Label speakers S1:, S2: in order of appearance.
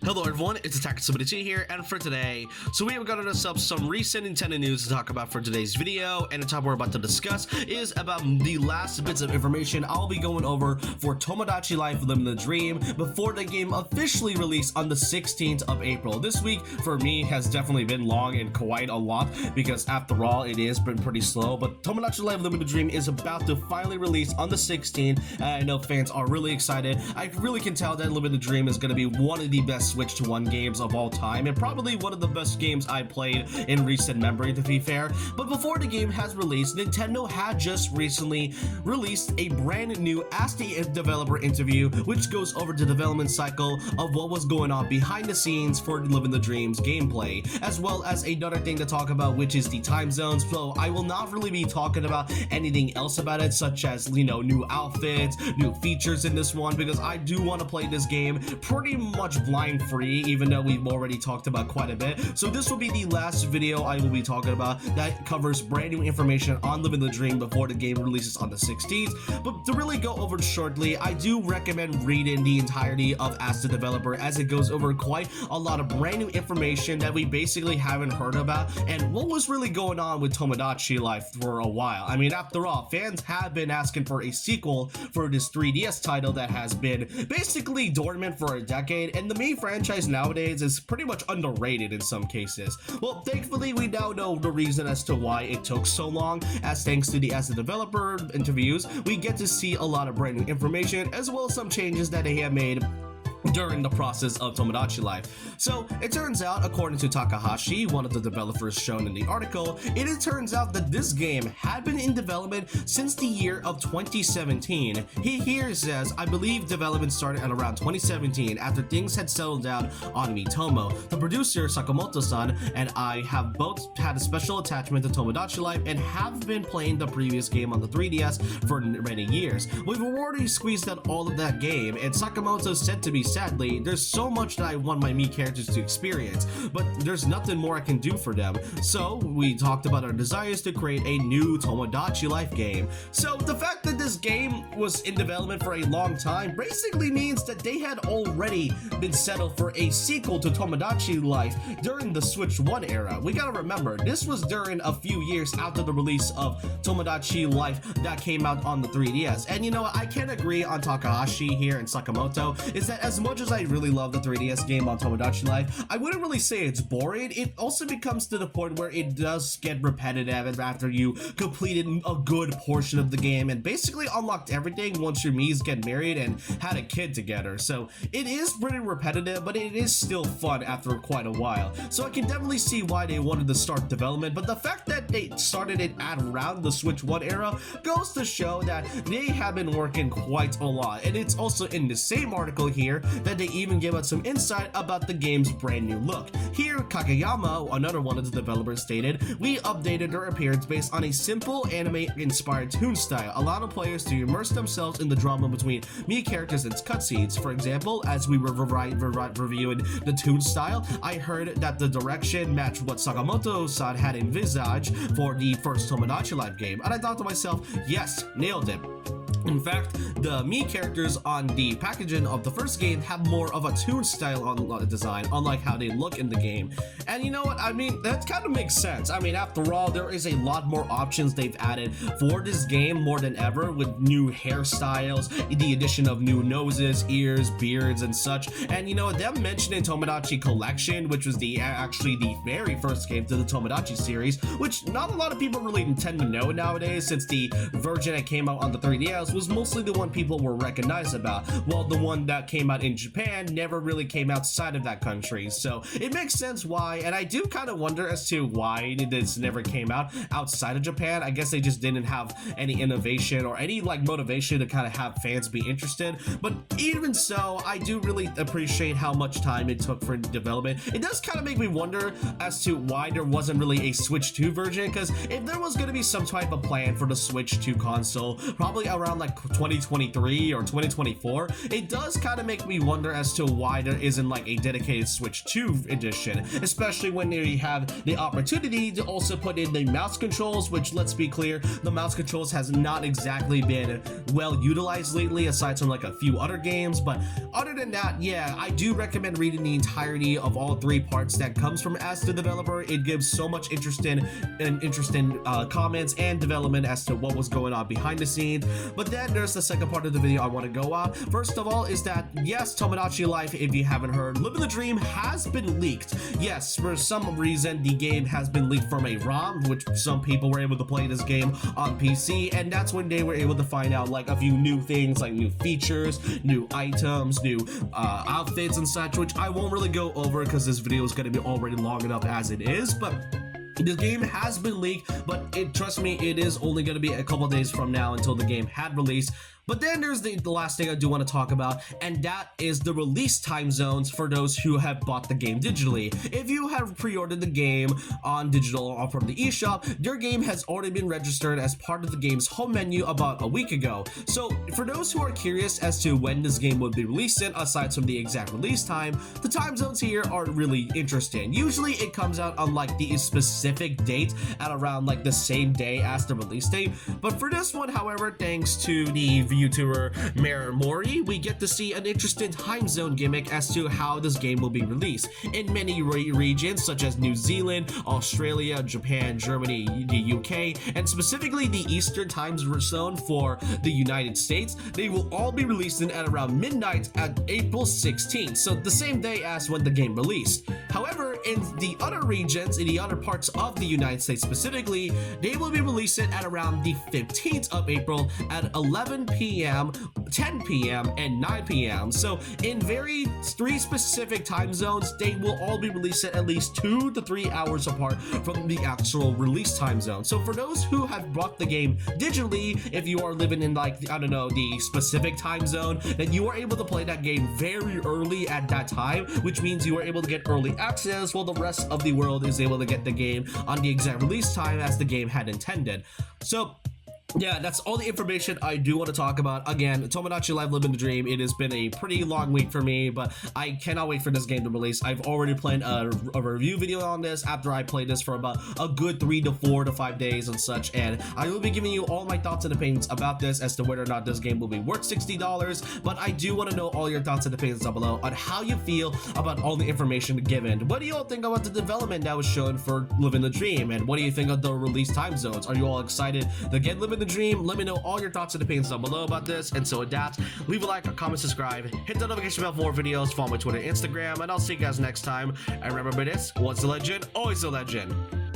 S1: Hello everyone, it's Tomodachi here, and for today, we have gotten us up some recent Nintendo news to talk about for today's video, and the topic we're about to discuss is about the last bits of information I'll be going over for Tomodachi Life Living the Dream before the game officially released on the 16th of April. This week, for me, has definitely been long and quite a lot, because after all, it has been pretty slow, but Tomodachi Life Living the Dream is about to finally release on the 16th, and I know fans are really excited. I really can tell that Living the Dream is going to be one of the best Switch to 1 games of all time, and probably one of the best games I played in recent memory, to be fair. But before the game has released, Nintendo had just recently released a brand new Ask the Developer interview, which goes over the development cycle of what was going on behind the scenes for Living the Dreams gameplay, as well as another thing to talk about, which is the time zones. So I will not really be talking about anything else about it, such as, you know, new outfits, new features in this one, because I do want to play this game pretty much blind free, even though we've already talked about quite a bit. So this will be the last video I will be talking about that covers brand new information on Living the Dream before the game releases on the 16th. But to really go over shortly, I do recommend reading the entirety of Ask the Developer, as it goes over quite a lot of brand new information that we basically haven't heard about, and what was really going on with Tomodachi Life for a while. I mean, after all, fans have been asking for a sequel for this 3DS title that has been basically dormant for a decade, and the main franchise nowadays is pretty much underrated in some cases. Well, thankfully, we now know the reason as to why it took so long, as thanks to the As a Developer interviews, we get to see a lot of brand new information, as well as some changes that they have made during the process of Tomodachi Life. So it turns out, according to Takahashi, one of the developers shown in the article, it turns out that this game had been in development since the year of 2017. He here says, I believe development started at around 2017 after things had settled down on Mitomo. The producer, Sakamoto-san, and I have both had a special attachment to Tomodachi Life and have been playing the previous game on the 3DS for many years. We've already squeezed out all of that game, and Sakamoto said to me, sadly, there's so much that I want my Mii characters to experience, but there's nothing more I can do for them. So we talked about our desires to create a new Tomodachi Life game. So the fact that this game was in development for a long time basically means that they had already been settled for a sequel to Tomodachi Life during the Switch 1 era. We gotta remember, this was during a few years after the release of Tomodachi Life that came out on the 3DS. And you know what, I can agree on Takahashi here and Sakamoto, is that as much as I really love the 3DS game on Tomodachi Life, I wouldn't really say it's boring. It also becomes to the point where it does get repetitive after you completed a good portion of the game and basically unlocked everything once your Miis get married and had a kid together. So it is pretty repetitive, but it is still fun after quite a while. So I can definitely see why they wanted to start development, but the fact that they started it at around the Switch 1 era goes to show that they have been working quite a lot. And it's also in the same article here that they even give us some insight about the game's brand new look. Here, Kageyama, another one of the developers, stated, we updated their appearance based on a simple anime-inspired toon style, allowing players to immerse themselves in the drama between Mii characters and cutscenes. For example, as we were reviewing the toon style, I heard that the direction matched what Sakamoto-san had envisaged for the first Tomodachi Life game, and I thought to myself, yes, nailed it. In fact, the Mii characters on the packaging of the first game have more of a toon style on design, unlike how they look in the game. And you know what, I mean, that kind of makes sense. I mean, after all, there is a lot more options they've added for this game more than ever, with new hairstyles, the addition of new noses, ears, beards, and such. And you know, them mentioning Tomodachi Collection, which was actually the very first game to the Tomodachi series, which not a lot of people really tend to know nowadays, since the version that came out on the 3DS was mostly the one people were recognized about, while the one that came out in Japan never really came outside of that country. So it makes sense why, and I do kind of wonder as to why this never came out outside of Japan. I guess they just didn't have any innovation or any like motivation to kind of have fans be interested. But even so, I do really appreciate how much time it took for development. It does kind of make me wonder as to why there wasn't really a Switch 2 version, because if there was going to be some type of plan for the Switch 2 console, probably around like 2023 or 2024, it does kind of make me wonder as to why there isn't like a dedicated Switch 2 edition, especially when you have the opportunity to also put in the mouse controls, which, let's be clear, the mouse controls has not exactly been well utilized lately, aside from like a few other games. But other than that, yeah, I do recommend reading the entirety of all 3 parts that comes from as the developer. It gives so much interesting comments and development as to what was going on behind the scenes. But then there's the second part of the video I want to go on. First of all is that, yes, Tomodachi Life, if you haven't heard, Living the Dream has been leaked. Yes, for some reason the game has been leaked from a ROM, which some people were able to play this game on PC, and that's when they were able to find out like a few new things, like new features, new items, new outfits and such, which I won't really go over because this video is going to be already long enough as it is. But the game has been leaked, but trust me, it is only going to be a couple days from now until the game had released. But then there's the last thing I do want to talk about, and that is the release time zones for those who have bought the game digitally. If you have pre-ordered the game on digital or from the eShop, your game has already been registered as part of the game's home menu about a week ago. So for those who are curious as to when this game will be releasing, aside from the exact release time, the time zones here are really interesting. Usually it comes out on like the specific date at around like the same day as the release date. But for this one, however, thanks to the YouTuber Mayor Mori, we get to see an interesting time zone gimmick as to how this game will be released. In many regions such as New Zealand, Australia, Japan, Germany, the UK, and specifically the Eastern time zone for the United States, they will all be releasing at around midnight at April 16th, so the same day as when the game released. However, in the other regions, in the other parts of the United States specifically, they will be releasing at around the 15th of April at 11 p.m., 10 p.m., and 9 p.m. So in 3 specific time zones, they will all be released at least 2 to 3 hours apart from the actual release time zone. So for those who have bought the game digitally, if you are living in like, I don't know, the specific time zone, then you are able to play that game very early at that time, which means you are able to get early access while the rest of the world is able to get the game on the exact release time as the game had intended. So yeah, that's all the information I do want to talk about. Again, Tomodachi Life Living the Dream, it has been a pretty long week for me, but I cannot wait for this game to release. I've already planned a review video on this after I played this for about a good 3 to 4 to 5 days and such, and I will be giving you all my thoughts and opinions about this as to whether or not this game will be worth $60, but I do want to know all your thoughts and opinions down below on how you feel about all the information given. What do you all think about the development that was shown for Living the Dream, and what do you think of the release time zones? Are you all excited to get Living the Dream? Let me know all your thoughts and opinions down below about this. And so with that, leave a like, a comment, subscribe, hit the notification bell for more videos, follow my Twitter, Instagram, and I'll see you guys next time. And remember this, once a legend, always a legend.